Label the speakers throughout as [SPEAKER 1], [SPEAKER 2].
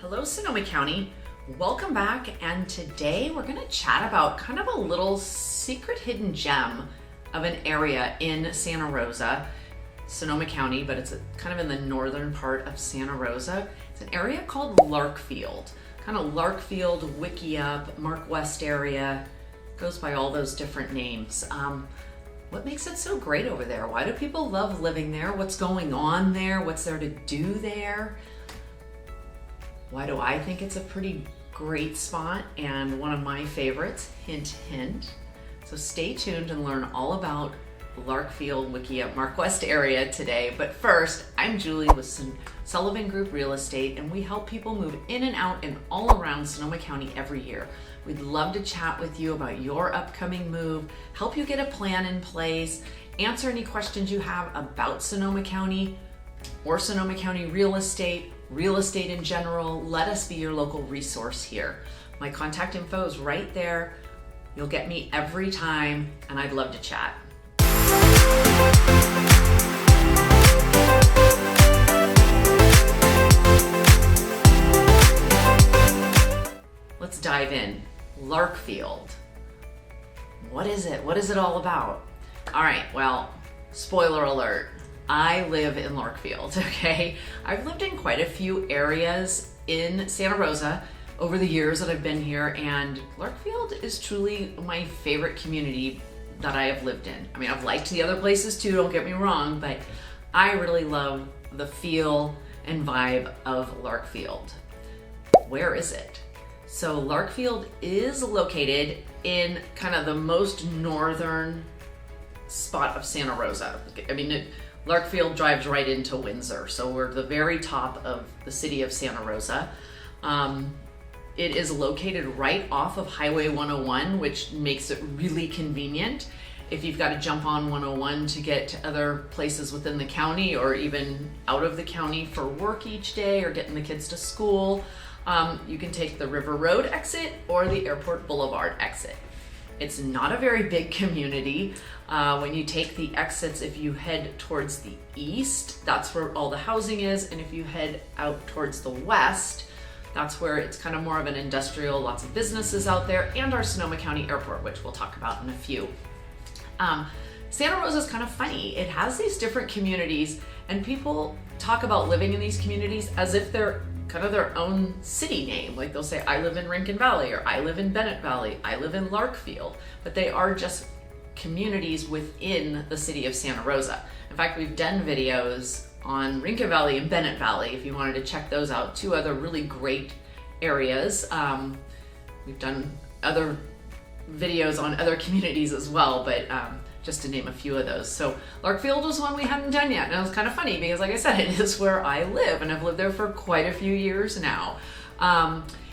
[SPEAKER 1] Hello, Sonoma County. Welcome back, and today we're going to chat about kind of a little secret hidden gem of an area in Santa Rosa, Sonoma County, but it's kind of in the northern part of Santa Rosa. It's an area called Larkfield, kind of Larkfield-Wikiup, Mark West area, goes by all those different names. What makes it so great over there? Why do people love living there? What's going on there? What's there to do there? Why do I think it's a pretty great spot and one of my favorites? Hint, hint. So stay tuned and learn all about Larkfield-Wikiup, Mark West area today. But first, I'm Julie with Sullivan Group Real Estate, and we help people move in and out and all around Sonoma County every year. We'd love to chat with you about your upcoming move, help you get a plan in place, answer any questions you have about Sonoma County or Sonoma County real estate in general. Let us be your local resource here. My contact info is right there. You'll get me every time, and I'd love to chat. Let's dive in. Larkfield. What is it? What is it all about? All right, well, spoiler alert. I live in Larkfield, okay? I've lived in quite a few areas in Santa Rosa over the years that I've been here, and Larkfield is truly my favorite community that I have lived in. I mean, I've liked the other places too, don't get me wrong, but I really love the feel and vibe of Larkfield. Where is it? So Larkfield is located in kind of the most northern spot of Santa Rosa. I mean, Larkfield drives right into Windsor, so we're the very top of the city of Santa Rosa. It is located right off of Highway 101, which makes it really convenient if you've got to jump on 101 to get to other places within the county or even out of the county for work each day or getting the kids to school. You can take the River Road exit or the Airport Boulevard exit. It's not a very big community. When you take the exits, if you head towards the east, that's where all the housing is. And if you head out towards the west, that's where it's kind of more of an industrial, lots of businesses out there, and our Sonoma County Airport, which we'll talk about in a few. Santa Rosa is kind of funny. It has these different communities, and people talk about living in these communities as if they're kind of their own city name. Like they'll say, I live in Rincon Valley, or I live in Bennett Valley, I live in Larkfield, but they are just communities within the city of Santa Rosa. In fact, we've done videos on Rincon Valley and Bennett Valley if you wanted to check those out, two other really great areas. We've done other videos on other communities as well, but just to name a few of those. So Larkfield was one we hadn't done yet, and it was kind of funny because, like I said, it is where I live, and I've lived there for quite a few years now.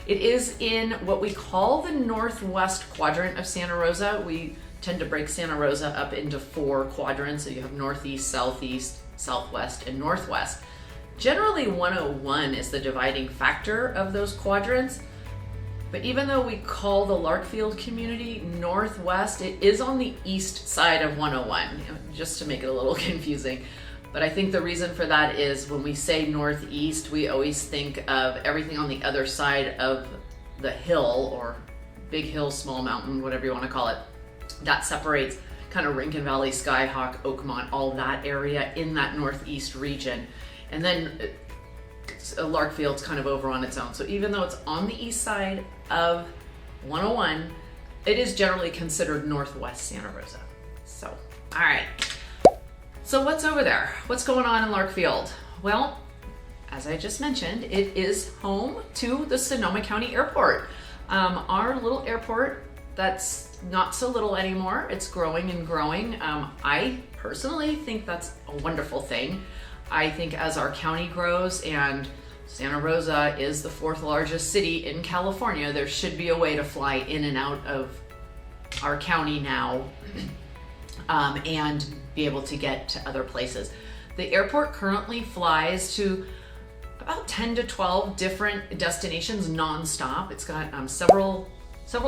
[SPEAKER 1] It is in what we call the northwest quadrant of Santa Rosa. We tend to break Santa Rosa up into 4 quadrants. So you have northeast, southeast, southwest, and northwest. Generally, 101 is the dividing factor of those quadrants. But even though we call the Larkfield community northwest, it is on the east side of 101, just to make it a little confusing. But I think the reason for that is when we say northeast, we always think of everything on the other side of the hill, or big hill, small mountain, whatever you want to call it, that separates kind of Rincon Valley, Skyhawk, Oakmont, all that area in that northeast region. And then Larkfield's kind of over on its own. So even though it's on the east side of 101, it is generally considered northwest Santa Rosa. So, all right. So what's over there? What's going on in Larkfield? Well, as I just mentioned, it is home to the Sonoma County Airport. Our little airport that's not so little anymore. It's growing and growing. I personally think that's a wonderful thing. I think as our county grows, and Santa Rosa is the 4th largest city in California, there should be a way to fly in and out of our county now and be able to get to other places. The airport currently flies to about 10 to 12 different destinations nonstop. It's got several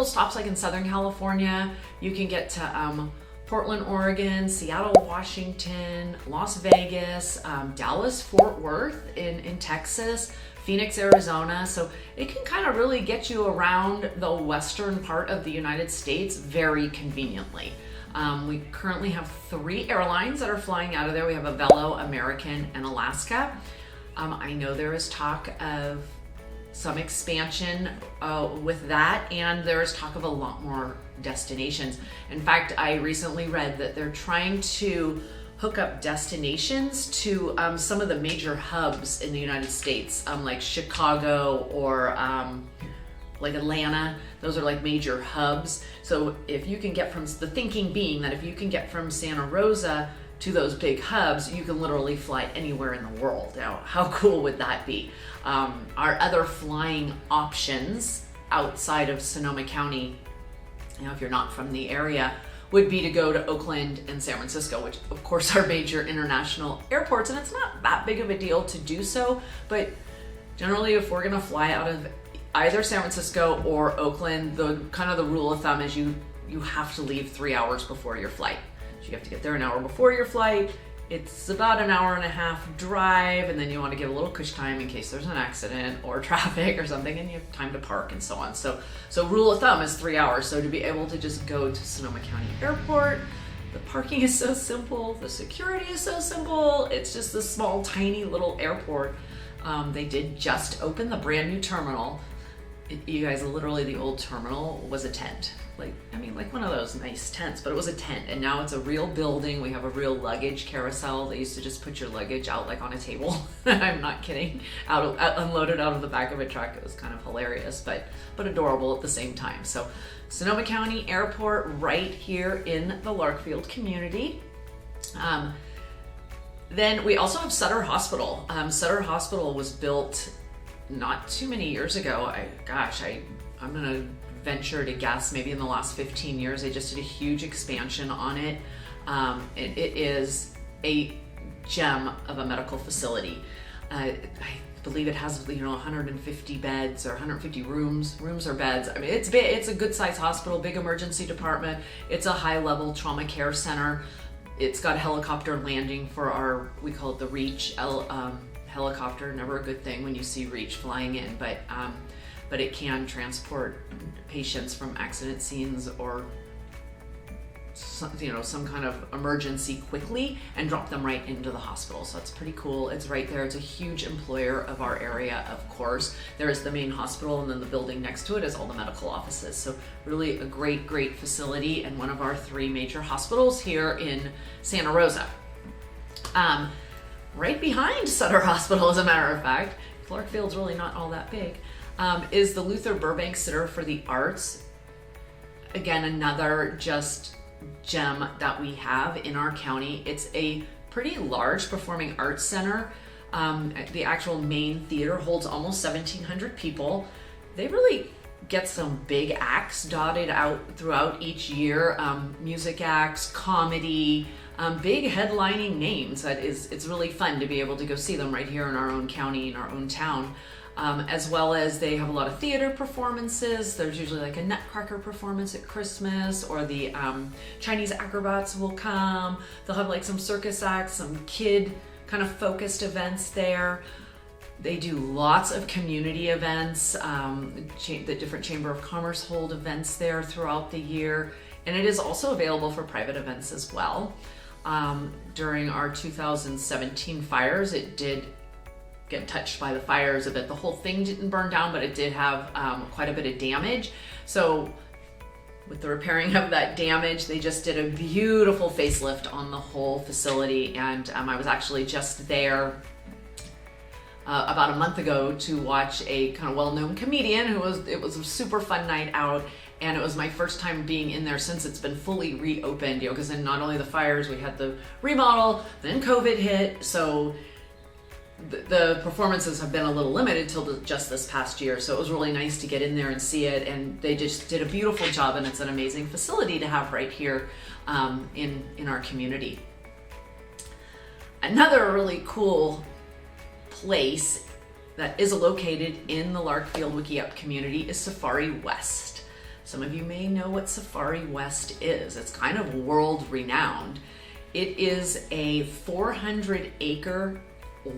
[SPEAKER 1] stops like in Southern California. You can get to Portland, Oregon, Seattle, Washington, Las Vegas, Dallas, Fort Worth in Texas, Phoenix, Arizona. So it can kind of really get you around the western part of the United States very conveniently. We currently have 3 airlines that are flying out of there. We have Avelo, American, and Alaska. I know there is talk of some expansion with that, and there is talk of a lot more destinations. In fact, I recently read that they're trying to hook up destinations to some of the major hubs in the United States, like Chicago or like Atlanta. Those are like major hubs. So if you can get from, the thinking being that if you can get from Santa Rosa to those big hubs, you can literally fly anywhere in the world. Now, how cool would that be? Our other flying options outside of Sonoma County, if you're not from the area, would be to go to Oakland and San Francisco, which of course are major international airports, and it's not that big of a deal to do so, but generally if we're gonna fly out of either San Francisco or Oakland, the kind of the rule of thumb is you have to leave 3 hours before your flight. So you have to get there an hour before your flight. It's about an hour and a half drive, and then you want to give a little cushion time in case there's an accident or traffic or something, and you have time to park and so on. So rule of thumb is 3 hours. So to be able to just go to Sonoma County Airport, the parking is so simple, the security is so simple. It's just this small, tiny little airport. They did just open the brand new terminal. You guys, literally the old terminal was a tent. Like one of those nice tents, but it was a tent, and now it's a real building. We have a real luggage carousel. They used to just put your luggage out like on a table. I'm not kidding. Unloaded out of the back of a truck. It was kind of hilarious, but adorable at the same time. So Sonoma County Airport right here in the Larkfield community. Then we also have Sutter Hospital. Sutter Hospital was built not too many years ago. I'm gonna venture to guess maybe in the last 15 years. They just did a huge expansion on it. It is a gem of a medical facility. I believe it has 150 beds or 150 rooms or beds. I mean, it's big. It's a good sized hospital, big emergency department. It's a high level trauma care center. It's got a helicopter landing for we call it the Reach helicopter. Never a good thing when you see Reach flying in, but it can transport patients from accident scenes or some kind of emergency quickly and drop them right into the hospital. So it's pretty cool. It's right there. It's a huge employer of our area, of course. There is the main hospital, and then the building next to it is all the medical offices. So really a great facility, and one of our 3 major hospitals here in Santa Rosa. Right behind Sutter Hospital, as a matter of fact, Larkfield's really not all that big, is the Luther Burbank Center for the Arts. Again, another just gem that we have in our county. It's a pretty large performing arts center. The actual main theater holds almost 1,700 people. They really get some big acts dotted out throughout each year. Music acts, comedy, big headlining names. It's really fun to be able to go see them right here in our own county, in our own town. As well as they have a lot of theater performances. There's usually like a Nutcracker performance at Christmas, or the Chinese acrobats will come. They'll have like some circus acts, some kid kind of focused events there. They do lots of community events. The different Chamber of Commerce hold events there throughout the year. And it is also available for private events as well. During our 2017 fires, it did get touched by the fires a bit. The whole thing didn't burn down, but it did have quite a bit of damage. So with the repairing of that damage, they just did a beautiful facelift on the whole facility. And I was actually just there about a month ago to watch a kind of well-known comedian it was a super fun night out. And it was my first time being in there since it's been fully reopened, because then not only the fires, we had the remodel, then COVID hit. So the performances have been a little limited till just this past year. So it was really nice to get in there and see it. And they just did a beautiful job, and it's an amazing facility to have right here in our community. Another really cool place that is located in the Larkfield-Wikiup community is Safari West. Some of you may know what Safari West is. It's kind of world renowned. It is a 400-acre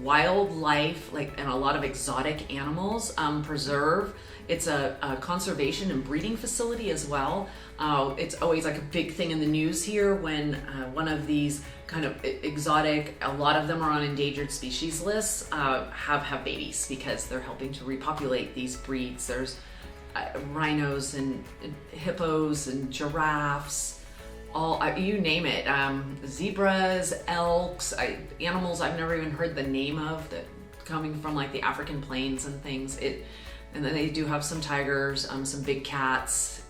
[SPEAKER 1] wildlife, like, and a lot of exotic animals preserve. It's a conservation and breeding facility as well. It's always like a big thing in the news here when one of these kind of exotic, a lot of them are on endangered species lists, have babies because they're helping to repopulate these breeds. There's rhinos and hippos and giraffes, all, you name it, zebras, elks, animals I've never even heard the name of, that coming from like the African plains and things. And then they do have some tigers, some big cats,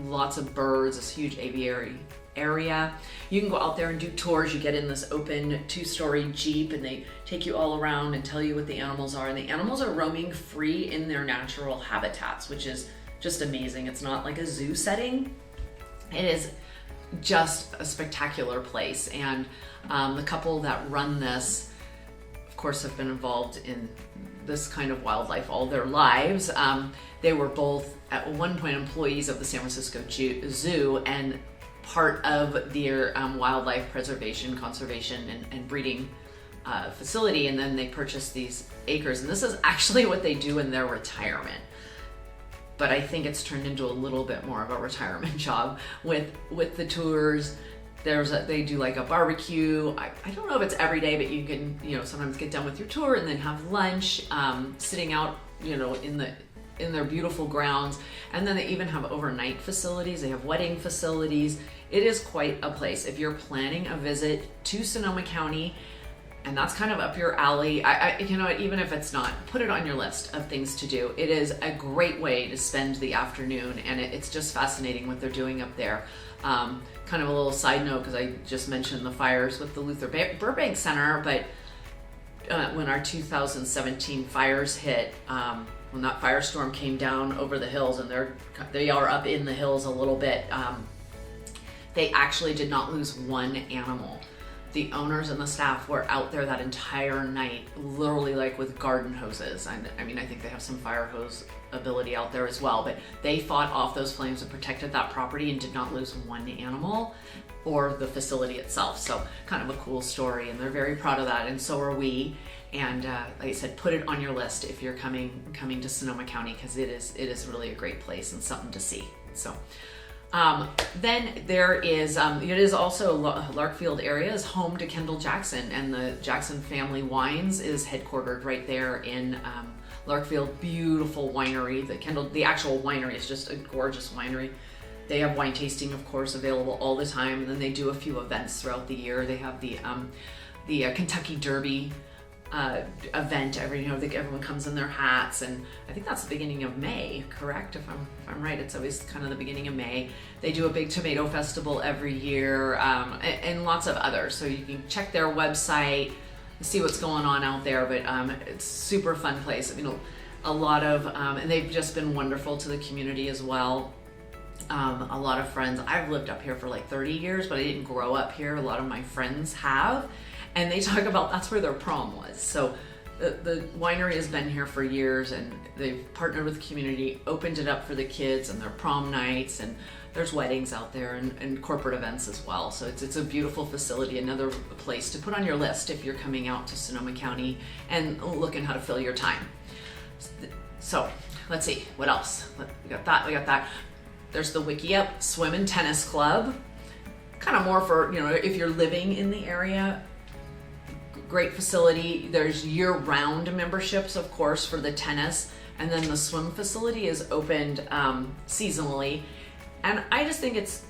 [SPEAKER 1] lots of birds, this huge aviary area. You can go out there and do tours. You get in this open 2-story Jeep and they take you all around and tell you what the animals are. And the animals are roaming free in their natural habitats, which is just amazing. It's not like a zoo setting. It is just a spectacular place. And the couple that run this, of course, have been involved in this kind of wildlife all their lives. They were both at one point employees of the San Francisco Zoo and part of their wildlife preservation, conservation, and breeding facility. And then they purchased these acres. And this is actually what they do in their retirement. But I think it's turned into a little bit more of a retirement job with the tours. They do like a barbecue. I don't know if it's every day, but you can, sometimes get done with your tour and then have lunch, sitting out, in their beautiful grounds. And then they even have overnight facilities. They have wedding facilities. It is quite a place. If you're planning a visit to Sonoma County, and that's kind of up your alley, even if it's not, put it on your list of things to do. It is a great way to spend the afternoon, and it's just fascinating what they're doing up there. Kind of a little side note, because I just mentioned the fires with the Luther Burbank Center, but when our 2017 fires hit, when that firestorm came down over the hills, and they are up in the hills a little bit, they actually did not lose one animal. The owners and the staff were out there that entire night, literally like with garden hoses. I think they have some fire hose ability out there as well, but they fought off those flames and protected that property and did not lose one animal or the facility itself. So kind of a cool story, and they're very proud of that, and so are we. And like I said, put it on your list if you're coming to Sonoma County, because it is really a great place and something to see. So. Then there is, it is also, Larkfield area is home to Kendall-Jackson, and the Jackson Family Wines is headquartered right there in Larkfield. Beautiful winery. The actual winery is just a gorgeous winery. They have wine tasting, of course, available all the time, and then they do a few events throughout the year. They have the Kentucky Derby event. Everyone comes in their hats, and I think that's the beginning of May, correct? If I'm right, it's always kind of the beginning of May. They do a big tomato festival every year, and lots of others. So you can check their website, see what's going on out there. But it's a super fun place. A lot of, and they've just been wonderful to the community as well. A lot of friends. I've lived up here for like 30 years, but I didn't grow up here. A lot of my friends have. And they talk about that's where their prom was. So the winery has been here for years, and they've partnered with the community, opened it up for the kids and their prom nights, and there's weddings out there and corporate events as well. So it's a beautiful facility, another place to put on your list if you're coming out to Sonoma County and looking how to fill your time. So let's see, what else? We got that. There's the Wikiup Swim and Tennis Club. Kind of more for, if you're living in the area. Great facility. There's year-round memberships, of course, for the tennis, and then the swim facility is opened seasonally. And I just think it's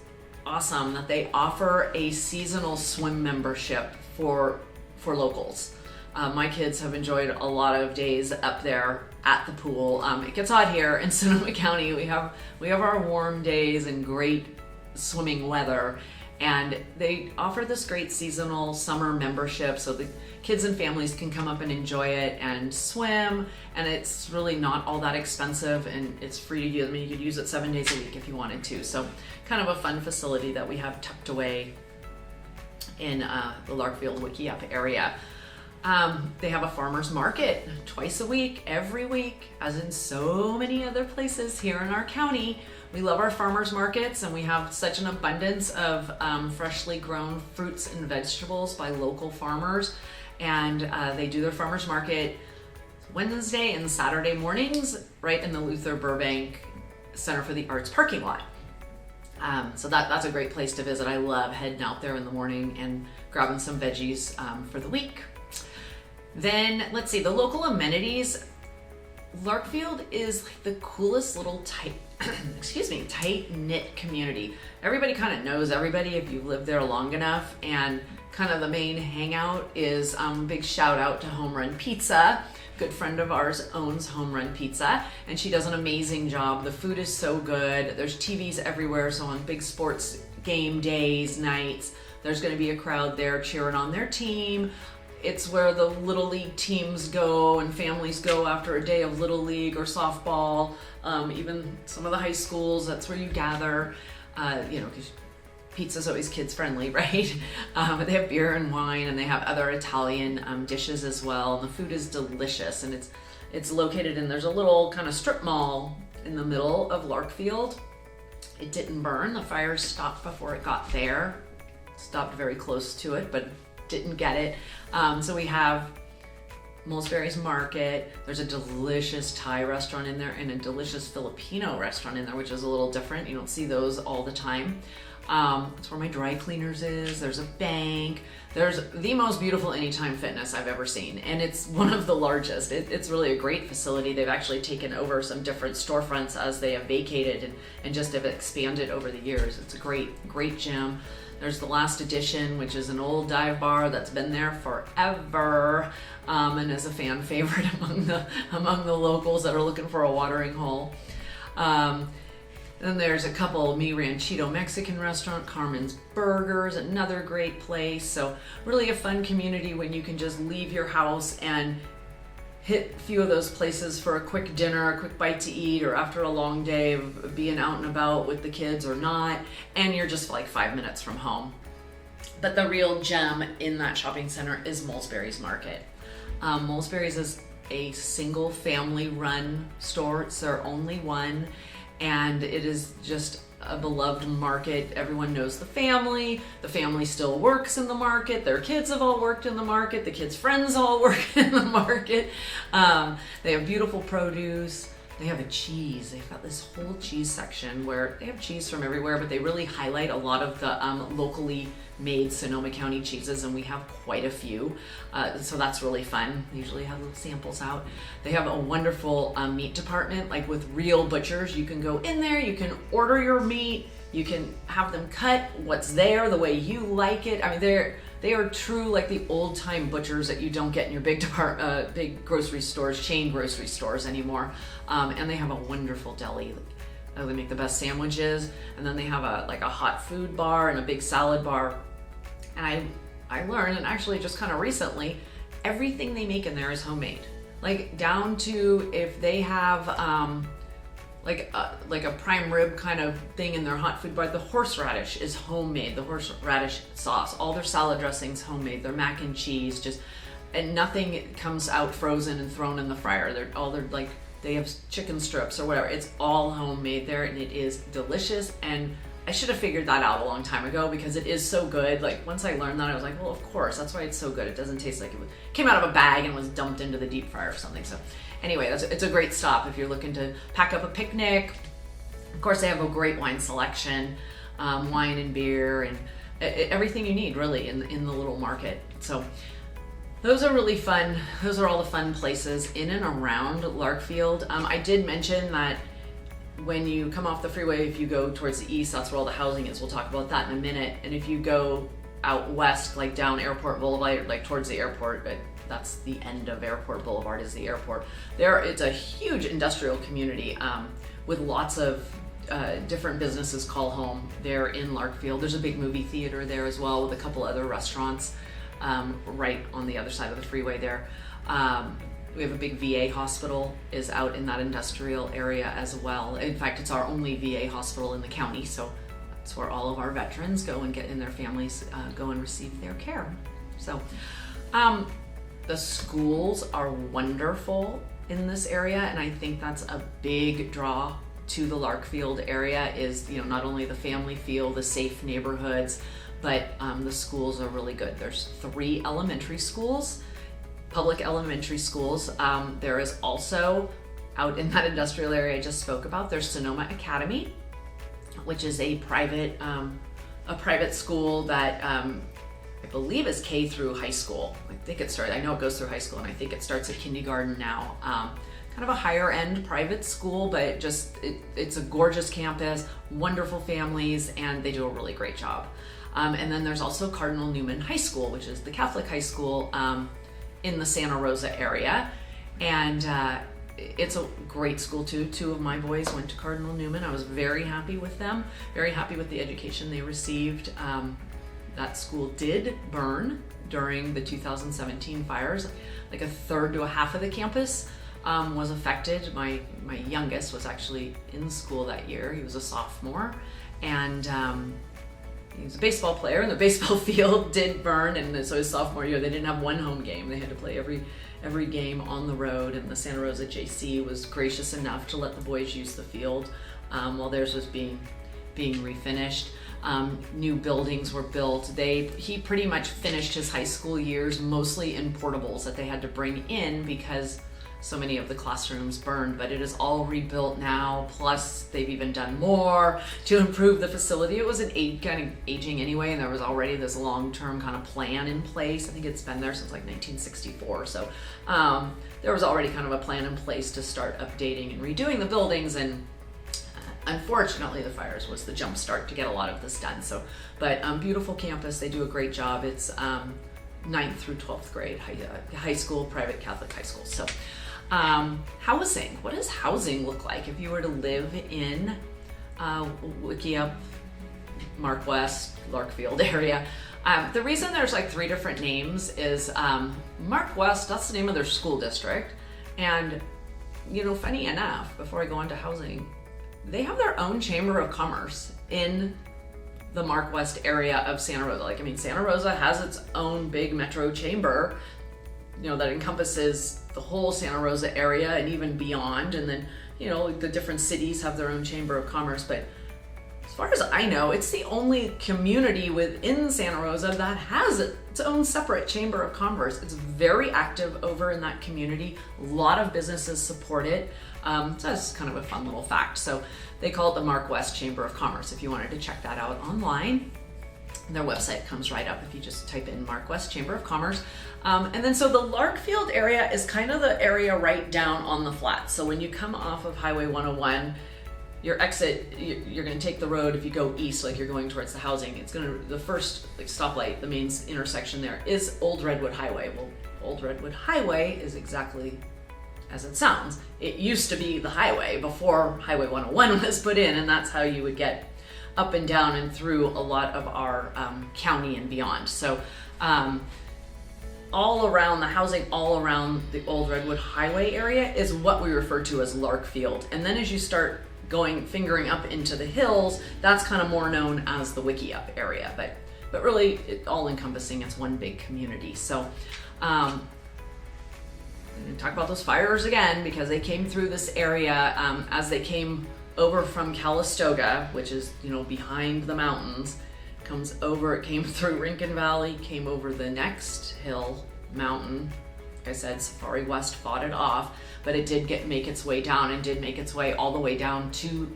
[SPEAKER 1] awesome that they offer a seasonal swim membership for locals. My kids have enjoyed a lot of days up there at the pool. It gets hot here in Sonoma County. We have our warm days and great swimming weather. And they offer this great seasonal summer membership, so the kids and families can come up and enjoy it and swim, and it's really not all that expensive, and it's free to use. You could use it 7 days a week if you wanted to. So kind of a fun facility that we have tucked away in the Larkfield-Wikiup area. They have a farmer's market twice a week, every week, as in so many other places here in our county. We love our farmers markets, and we have such an abundance of freshly grown fruits and vegetables by local farmers. and they do their farmers market Wednesday and Saturday mornings right in the Luther Burbank Center for the Arts parking lot. So that's a great place to visit. I love heading out there in the morning and grabbing some veggies for the week. Then let's see, the local amenities. Larkfield is like the coolest little tight-knit community. Everybody kind of knows everybody if you've lived there long enough, and kind of the main hangout is big shout out to Home Run Pizza. Good friend of ours owns Home Run Pizza, and she does an amazing job. The food is so good. There's TVs everywhere, so on big sports game days, nights, there's going to be a crowd there cheering on their team. It's where the Little League teams go and families go after a day of Little League or softball. Even some of the high schools, that's where you gather, because pizza's always kids friendly, right? But they have beer and wine, and they have other Italian dishes as well. And the food is delicious, and it's located in, there's a little kind of strip mall in the middle of Larkfield. It didn't burn. The fire stopped before it got there. Stopped very close to it, but didn't get it. So we have Mulsberry's Market. There's a delicious Thai restaurant in there and a delicious Filipino restaurant in there, which is a little different. You don't see those all the time. That's where my dry cleaners is. There's a bank. There's the most beautiful Anytime Fitness I've ever seen, and it's one of the largest. It's really a great facility. They've actually taken over some different storefronts as they have vacated and just have expanded over the years. It's a great gym. There's the Last Edition, which is an old dive bar that's been there forever, and is a fan favorite among the locals that are looking for a watering hole. Then there's a couple, Mi Ranchito Mexican restaurant, Carmen's Burgers, another great place. So really a fun community when you can just leave your house and hit a few of those places for a quick dinner, a quick bite to eat, or after a long day of being out and about with the kids or not, and you're just like 5 minutes from home. But the real gem in that shopping center is Mulsberry's Market. Mulsberry's is a single family run store. It's their only one, and it is just a beloved market. Everyone knows the family. The family still works in the market. Their kids have all worked in the market. The kids' friends all work in the market. They have beautiful produce. They have a cheese. They've got this whole cheese section where they have cheese from everywhere, but they really highlight a lot of the locally made Sonoma County cheeses, and we have quite a few. So that's really fun. They usually have little samples out. They have a wonderful meat department, like with real butchers. You can go in there, you can order your meat, you can have them cut what's there the way you like it. I mean, they are true, like the old time butchers that you don't get in your big grocery stores, chain grocery stores anymore. And they have a wonderful deli. They make the best sandwiches, and then they have a hot food bar and a big salad bar. And I learned, and actually just kind of recently, everything they make in there is homemade. Like down to if they have like a prime rib kind of thing in their hot food bar, the horseradish is homemade. The horseradish sauce, all their salad dressings homemade. Their mac and cheese, and nothing comes out frozen and thrown in the fryer. They have chicken strips or whatever. It's all homemade there, and it is delicious. And I should have figured that out a long time ago because it is so good. Like once I learned that, I was like, well, of course, that's why it's so good. It doesn't taste like it came out of a bag and was dumped into the deep fryer or something. So anyway, it's a great stop if you're looking to pack up a picnic. Of course, they have a great wine selection, wine and beer, and everything you need really in the little market. So those are really fun. Those are all the fun places in and around Larkfield. I did mention that when you come off the freeway, if you go towards the east, that's where all the housing is. We'll talk about that in a minute. And if you go out west, like down Airport Boulevard, like towards the airport, but that's the end of Airport Boulevard is the airport. It's a huge industrial community with lots of different businesses call home there in Larkfield. There's a big movie theater there as well with a couple other restaurants right on the other side of the freeway there. We have a big VA hospital is out in that industrial area as well. In fact, it's our only VA hospital in the county, so that's where all of our veterans go and their families go and receive their care. So the schools are wonderful in this area, and I think that's a big draw to the Larkfield area is, not only the family feel, the safe neighborhoods, but the schools are really good. There's 3 elementary schools. public elementary schools. There is also, out in that industrial area I just spoke about, there's Sonoma Academy, which is a private school that I believe is K through high school. I know it goes through high school, and I think it starts at kindergarten now. Kind of a higher end private school, but it's a gorgeous campus, wonderful families, and they do a really great job. And then there's also Cardinal Newman High School, which is the Catholic high school in the Santa Rosa area. And it's a great school too. Two of my boys went to Cardinal Newman. I was very happy with them, very happy with the education they received. That school did burn during the 2017 fires. Like a third to a half of the campus was affected. My youngest was actually in school that year. He was a sophomore, and he was a baseball player, and the baseball field did burn. And so his sophomore year, they didn't have one home game. They had to play every game on the road. And the Santa Rosa JC was gracious enough to let the boys use the field while theirs was being refinished. New buildings were built. He pretty much finished his high school years mostly in portables that they had to bring in because so many of the classrooms burned, but it is all rebuilt now. Plus they've even done more to improve the facility. It was kind of aging anyway, and there was already this long-term kind of plan in place. I think it's been there since like 1964. So there was already kind of a plan in place to start updating and redoing the buildings, and unfortunately, the fires was the jump start to get a lot of this done. So, but beautiful campus. They do a great job. It's 9th through 12th grade high school, private Catholic high school. So, housing. What does housing look like if you were to live in Wikiup, Mark West, Larkfield area? The reason there's like 3 different names is Mark West. That's the name of their school district, and funny enough, before I go on to housing, they have their own chamber of commerce in the Mark West area of Santa Rosa. Santa Rosa has its own big metro chamber, that encompasses the whole Santa Rosa area and even beyond. And then, the different cities have their own chamber of commerce. But as far as I know, it's the only community within Santa Rosa that has its own separate chamber of commerce. It's very active over in that community. A lot of businesses support it. So that's kind of a fun little fact. So they call it the Mark West Chamber of Commerce. If you wanted to check that out online, their website comes right up if you just type in Mark West Chamber of Commerce. And then so the Larkfield area is kind of the area right down on the flat. So when you come off of Highway 101, your exit, you're going to take the road. If you go east, like you're going towards the housing, the first stoplight, the main intersection there is Old Redwood Highway. Well, Old Redwood Highway is exactly as it sounds. It used to be the highway before Highway 101 was put in, and that's how you would get up and down and through a lot of our county and beyond. So all around the housing, all around the Old Redwood Highway area is what we refer to as Larkfield. And then as you start fingering up into the hills, that's kind of more known as the Wikiup area, but really it all encompassing, it's one big community. So talk about those fires again, because they came through this area as they came over from Calistoga, which is behind the mountains. It came through Rincon Valley, came over the next hill mountain. Like I said, Safari West fought it off, but it did make its way down, and did make its way all the way down to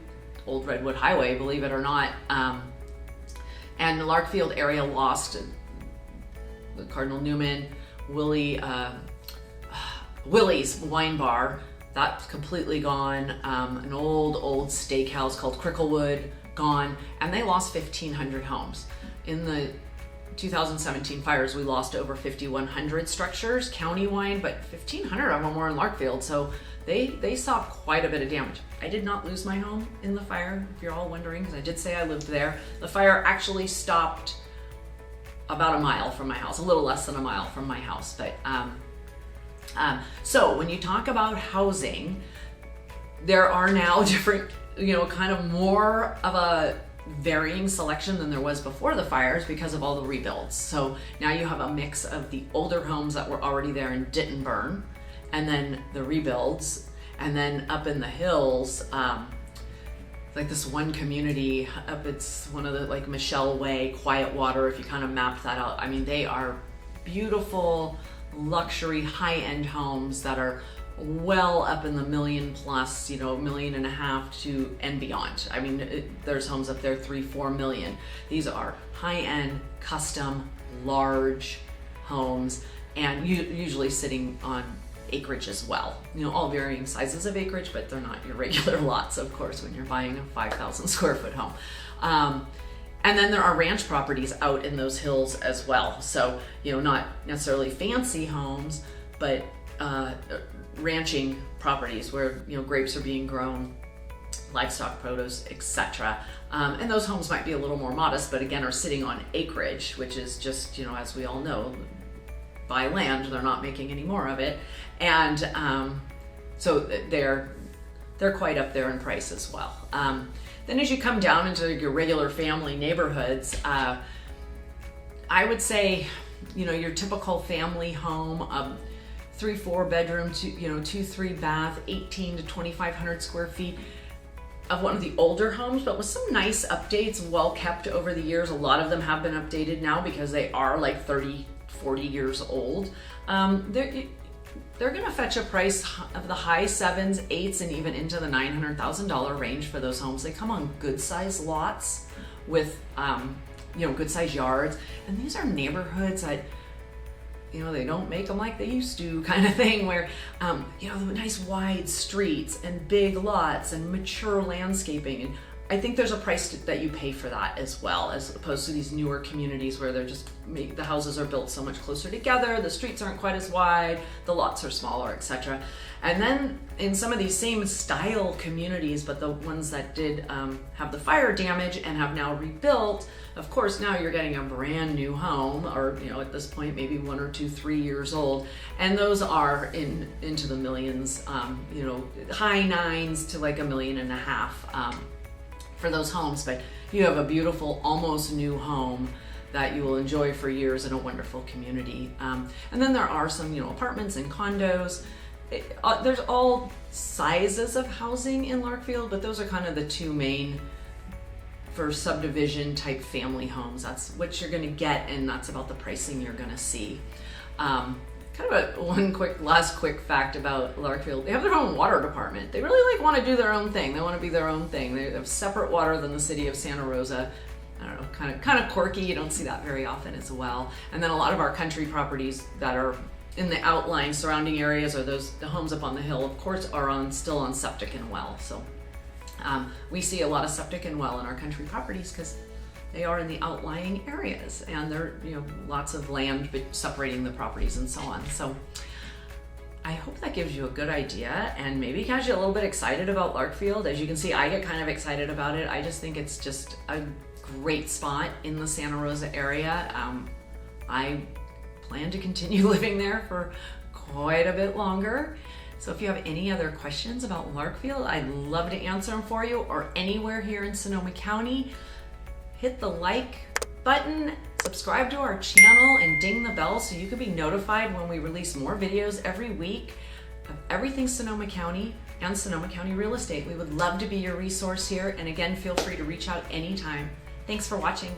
[SPEAKER 1] Old Redwood Highway, believe it or not. And the Larkfield area lost the Cardinal Newman, Willie's Wine Bar. That's completely gone. An old steakhouse called Cricklewood, gone. And they lost 1,500 homes. In the 2017 fires, we lost over 5,100 structures countywide, but 1,500 of them were in Larkfield. So they saw quite a bit of damage. I did not lose my home in the fire, if you're all wondering, because I did say I lived there. The fire actually stopped about a mile from my house, a little less than a mile from my house. But so when you talk about housing, there are now different, kind of more of a varying selection than there was before the fires because of all the rebuilds. So now you have a mix of the older homes that were already there and didn't burn, and then the rebuilds, and then up in the hills, like this one community up, it's one of the like Michelle Way, Quiet Water, if you kind of map that out. They are beautiful luxury high-end homes that are well up in the million plus, you know, $1.5 million to and beyond. I mean, there's homes up there 3-4 million. These are high-end, custom, large homes, and usually sitting on acreage as well. You know, all varying sizes of acreage, but they're not your regular lots, of course, when you're buying a 5,000 square foot home. And then there are ranch properties out in those hills as well. So, you know, not necessarily fancy homes, but ranching properties where, you know, grapes are being grown, livestock produce, etc. And those homes might be a little more modest, but again, are sitting on acreage, which is just, you know, as we all know, buy land, they're not making any more of it. And so they're quite up there in price as well. Then as you come down into your regular family neighborhoods, I would say, you know, your typical family home, 3-4 bedroom, 2-3 bath, 18 to 2,500 square feet of one of the older homes, but with some nice updates, well kept over the years. A lot of them have been updated now because they are like 30, 40 years old. They're gonna fetch a price of the high 7s, 8s, and even into the $900,000 range for those homes. They come on good sized lots with, you know, good sized yards. And these are neighborhoods that, you know, they don't make them like they used to, kind of thing, where, you know, nice wide streets and big lots and mature landscaping. And I think there's a price that you pay for that as well, as opposed to these newer communities where they're just the houses are built so much closer together, the streets aren't quite as wide, the lots are smaller, etc. And then in some of these same style communities, but the ones that did have the fire damage and have now rebuilt, of course now you're getting a brand new home, or, you know, at this point maybe 1 or 2, 3 years old, and those are into the millions, you know, high 9s to like $1.5 million for those homes. But you have a beautiful, almost new home that you will enjoy for years in a wonderful community. And then there are some, you know, apartments and condos. There's all sizes of housing in Larkfield, but those are kind of the two main for subdivision type family homes. That's what you're gonna get, and that's about the pricing you're gonna see. Kind of last quick fact about Larkfield. They have their own water department. They really want to do their own thing. They want to be their own thing. They have separate water than the city of Santa Rosa. I don't know, kind of quirky. You don't see that very often as well. And then a lot of our country properties that are in the outlying surrounding areas, or the homes up on the hill, of course, are still on septic and well. So we see a lot of septic and well in our country properties because they are in the outlying areas, and there are, you know, lots of land separating the properties and so on. So I hope that gives you a good idea and maybe has you a little bit excited about Larkfield. As you can see, I get kind of excited about it. I just think it's just a great spot in the Santa Rosa area. I plan to continue living there for quite a bit longer. So if you have any other questions about Larkfield, I'd love to answer them for you, or anywhere here in Sonoma County. Hit the like button, subscribe to our channel, and ding the bell so you can be notified when we release more videos every week of everything Sonoma County and Sonoma County real estate. We would love to be your resource here, and again, feel free to reach out anytime. Thanks for watching.